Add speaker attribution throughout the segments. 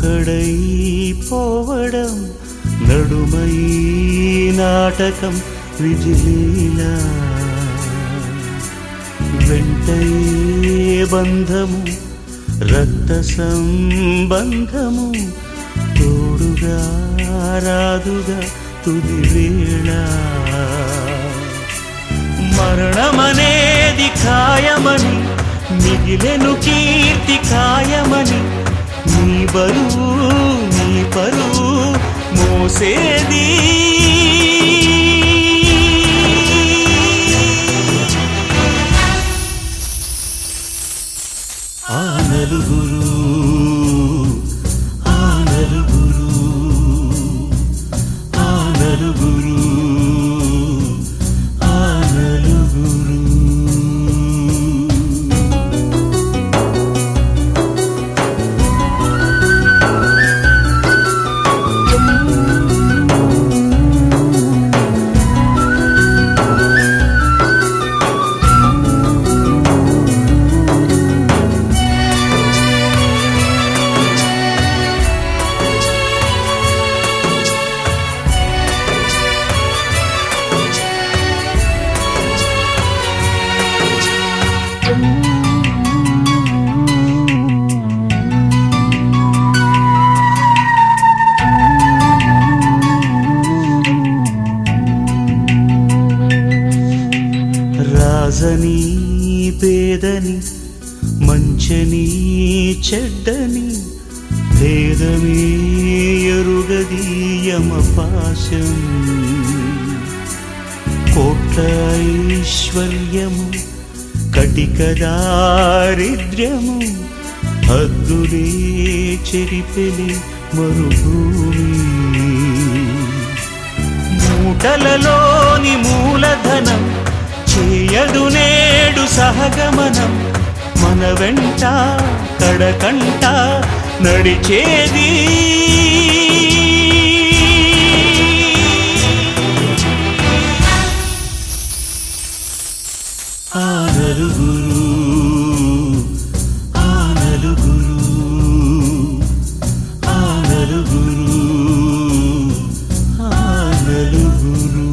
Speaker 1: ఒకడై పోవడం నడుమై నాటకం విజిలీలా వెంటయే బంధము రక్త సంబంధము తోడుగా రాదుగా తుది వేళ మరణమనేది ఖాయమని మిగిలెను కీర్తి ఖాయమని నీ బరువు నీ పరువు మోసేది ఆ నలుగురు ఆ నలుగురు ఆ నలుగురు ఆ నలుగురు రాజని పేదని మంచని చెడ్డని భేదమే ఎరుగది యమపాశం కోట్ల ఐశ్వర్యము కటిక దారిద్ర్యము హద్దులే చెరిపెలి మరుభూమి మూటలలోని మూలధనం చేయదు నేడు సహగమనం మన వెంట కడకంట నడిచేది ఆ నలుగురు ఆ నలుగురు ఆ నలుగురు ఆ నలుగురు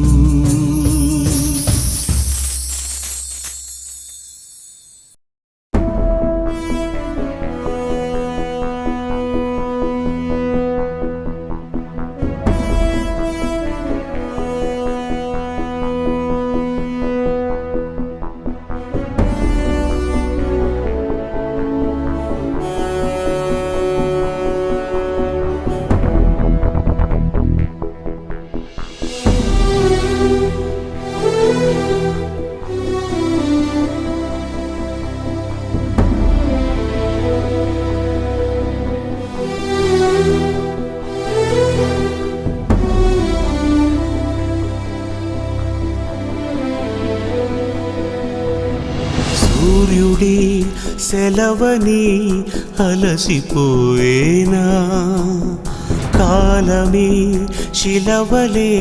Speaker 1: సూర్యుడి సెలవని అలసిపోయేనా కాలమే శిలవలే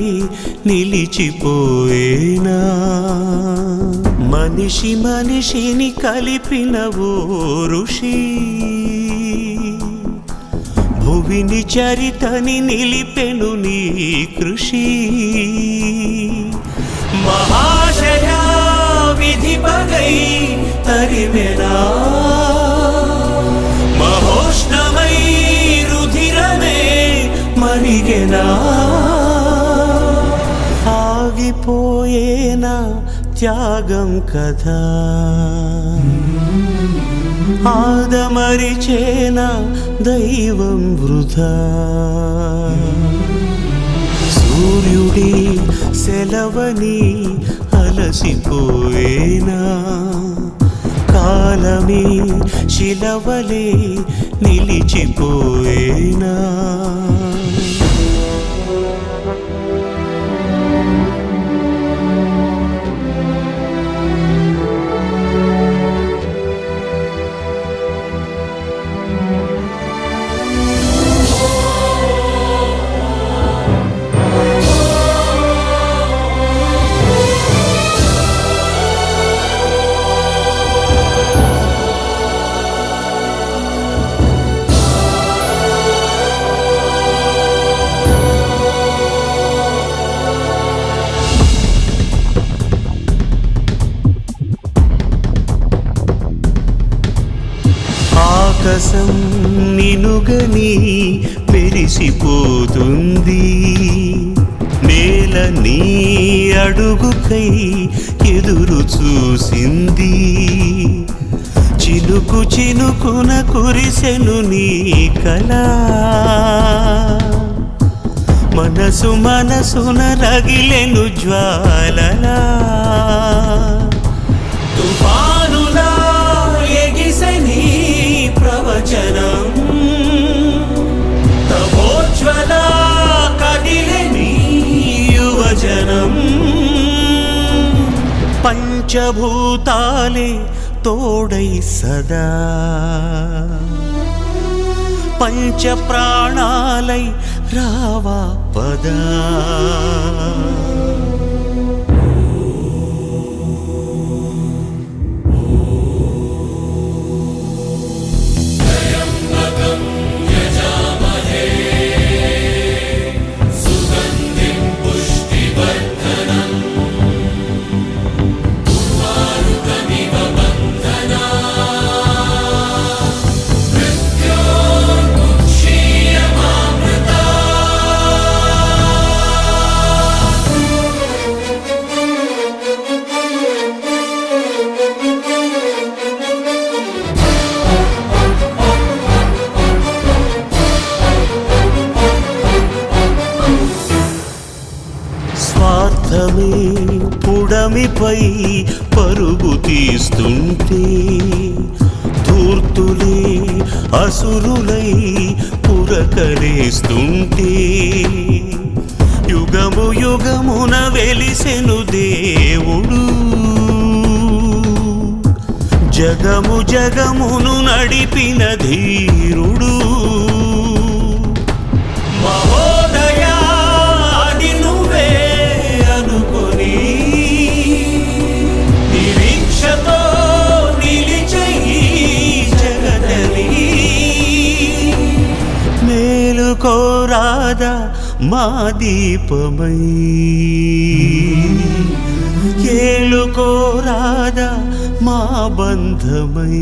Speaker 1: నిలిచిపోయేనా మనిషి మనిషిని కలిపిన ఓ ఋషి భువిని చరితని నిలిపెను నీ కృషి మహాశయ విధి పగై తరిమెనా మహోష్ణమై రుధిరమే మరిగెనా ఆగిపోయేనా త్యాగం కదా ఆదమరిచేనా దైవం వృధా సూర్యుడి సెలవని అలసిపోయేనా కాలమే శిలవలే నిలిచిపోయేనా ఎరుగని మెరిసిపోతుంది. నేల నీ అడుగుకై ఎదురు చూసింది. చినుకు చినుకున కురిసెను నీ కళ. మనసు మనసున రగిలెను జ్వాలలా. తుఫానులా ఎగిసె నీ ప్రవచనం. తపోజ్వల కదిలె నీ యువజనం. పంచభూతాలే తోడై సదా, పంచ ప్రాణాలై రావా పదా. స్వార్థమే పుడమిపై పరుగు తీస్తుంటే, ధూర్తులే అసురులై పురకలేస్తుంటే, యుగము యుగమున వెలిసెను దేవుడు. జగము జగమును నడిపిన ధీరుడు. మహోదయా అది నువ్వే అనుకొని, నిరీక్షతో నిలిచే ఈ జగదలి. మేలుకోరాదా మా దీపమై, ఏలుకోరాదా మా బంధమై.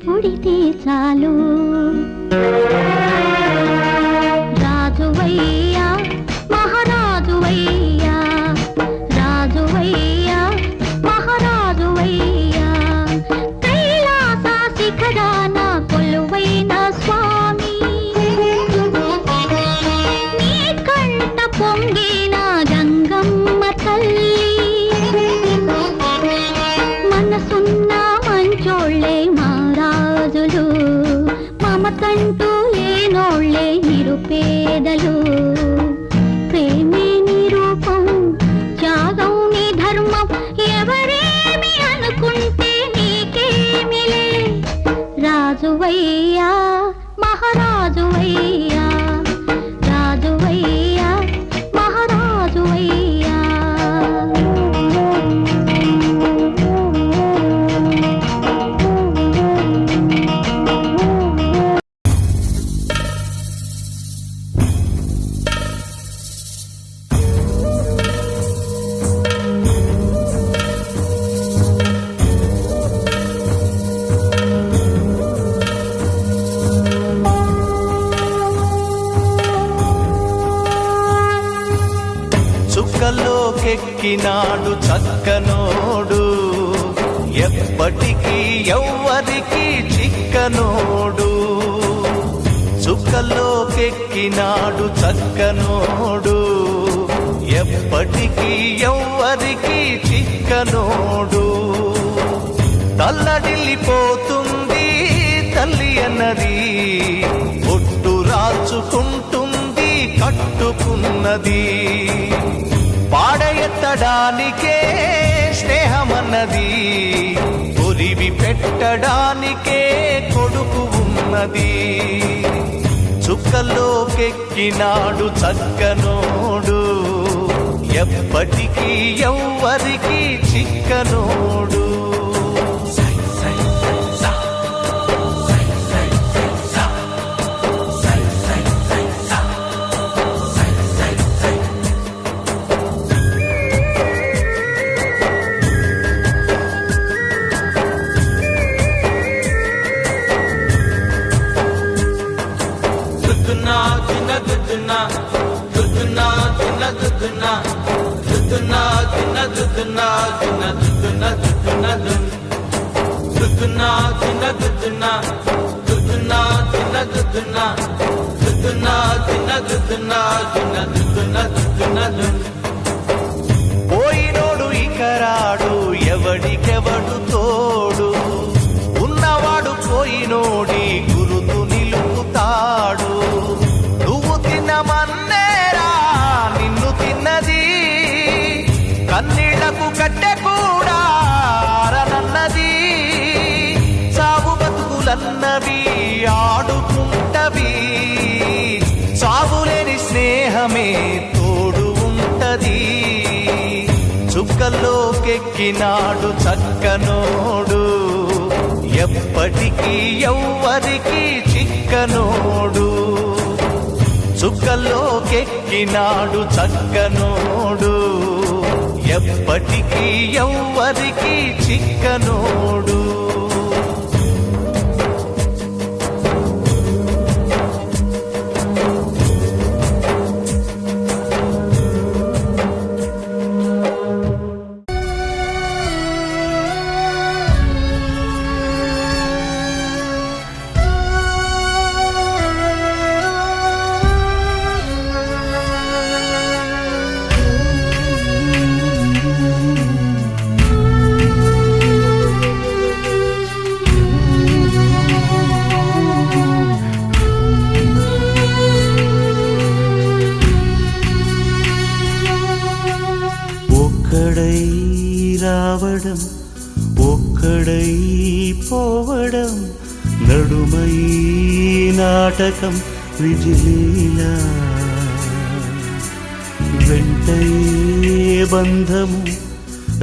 Speaker 2: పుడితే చాలు రాజువయ్యా మహారాజువయ్యా రాజువయ్యా మహారాజువయ్యా కైలాస శిఖరాన కొలువైన స్వామి నీ కంట పొంగిన గంగమ్మ తల్లి మనసున్న మంచోళ్ళే మహారాజులు మమతంటూ లేనోళ్ళే నిరుపేదలు ప్రేమే నిరూపం త్యాగం నీ ధర్మం ఎవరేమి అనుకుంటే నీకేమిలే రాజువయ్యా మహారాజువయ్యా రాజువయ్యా మహారాజువయ్యా
Speaker 1: చుక్కలోకెక్కినాడు చక్కనోడు ఎప్పటికీ ఎవ్వరికి చిక్కనోడు చుక్కలోకెక్కినాడు చక్కనోడు ఎప్పటికీ ఎవ్వరికి చిక్కనోడు తల్లడిల్లిపోతుంది తల్లి అన్నది ఒట్టు రాచుకుంటుంది కట్టుకున్నది పాడెత్తడానికే స్నేహమన్నది కొరివి పెట్టడానికే కొడుకు ఉన్నది చుక్కల్లోకెక్కినాడు చక్కనోడు ఎప్పటికీ ఎవ్వరికి చిక్కనోడు పోయినోడు ఇకరాడు ఎవడికెవడు తోడు ఉన్నవాడు పోయినోడి గురుతు నిలుపుతాడు నువ్వు తిన్నమన్నేరా నిన్ను తిన్నది కన్నీళ్లకు కట్టె కూడా ఆరనన్నది సాగు బతుకులన్నవి ఆడుకుంటవి సాగులేని స్నేహమే తోడు ఉంటది చుక్కల్లోకెక్కినాడు చక్కనోడు ఎప్పటికీ ఎవ్వరికి చిక్కనోడు చుక్కల్లోకెక్కినాడు చక్కనోడు ఎప్పటికీ ఎవ్వరికి చిక్కనోడు ఒక్కడై రావడం ఒక్కడై పోవడం నడుమై నాటకం విజిలీలా వెంటై బంధము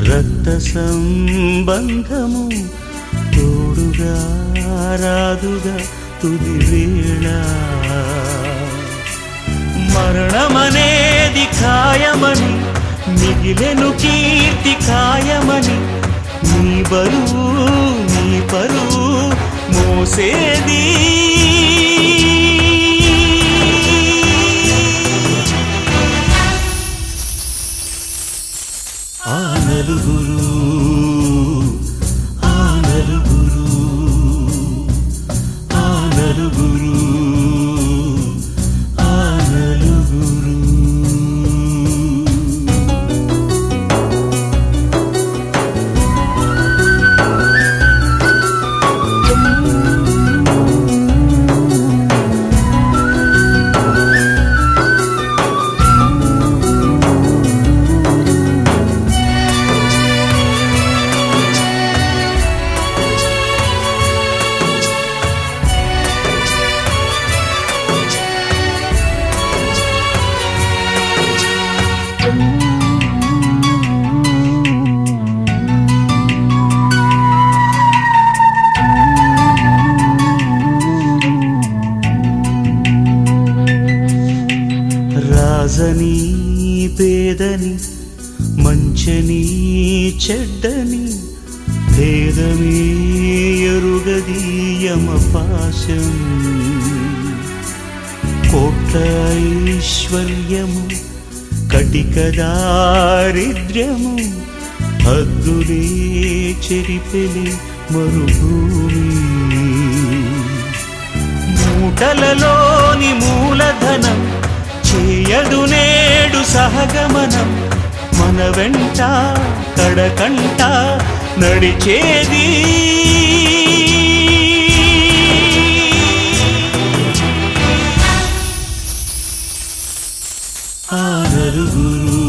Speaker 1: రక్త సంబంధము తోడుగా రాదుగా తుది వేళ మరణమనేది ఖాయమని మిగిలెను కీర్తి ఖాయమని నీ బరువు నీ పరువు మోసేది ఆ నలుగురు ఆ నలుగురు ఆ నలుగురు ఆ నలుగురు రాజని పేదని మంచని చెడ్డని భేదమే ఎరుగది యమపాశం కోట్ల ఐశ్వర్యము కటిక దారిద్ర్యము హద్దులే చెరిపెలి మరుభూమి మూటలలోని మూలధనం చేయదు నేడు సహగమనం మన వెంట కడకంట నడిచేది ఆ నలుగురు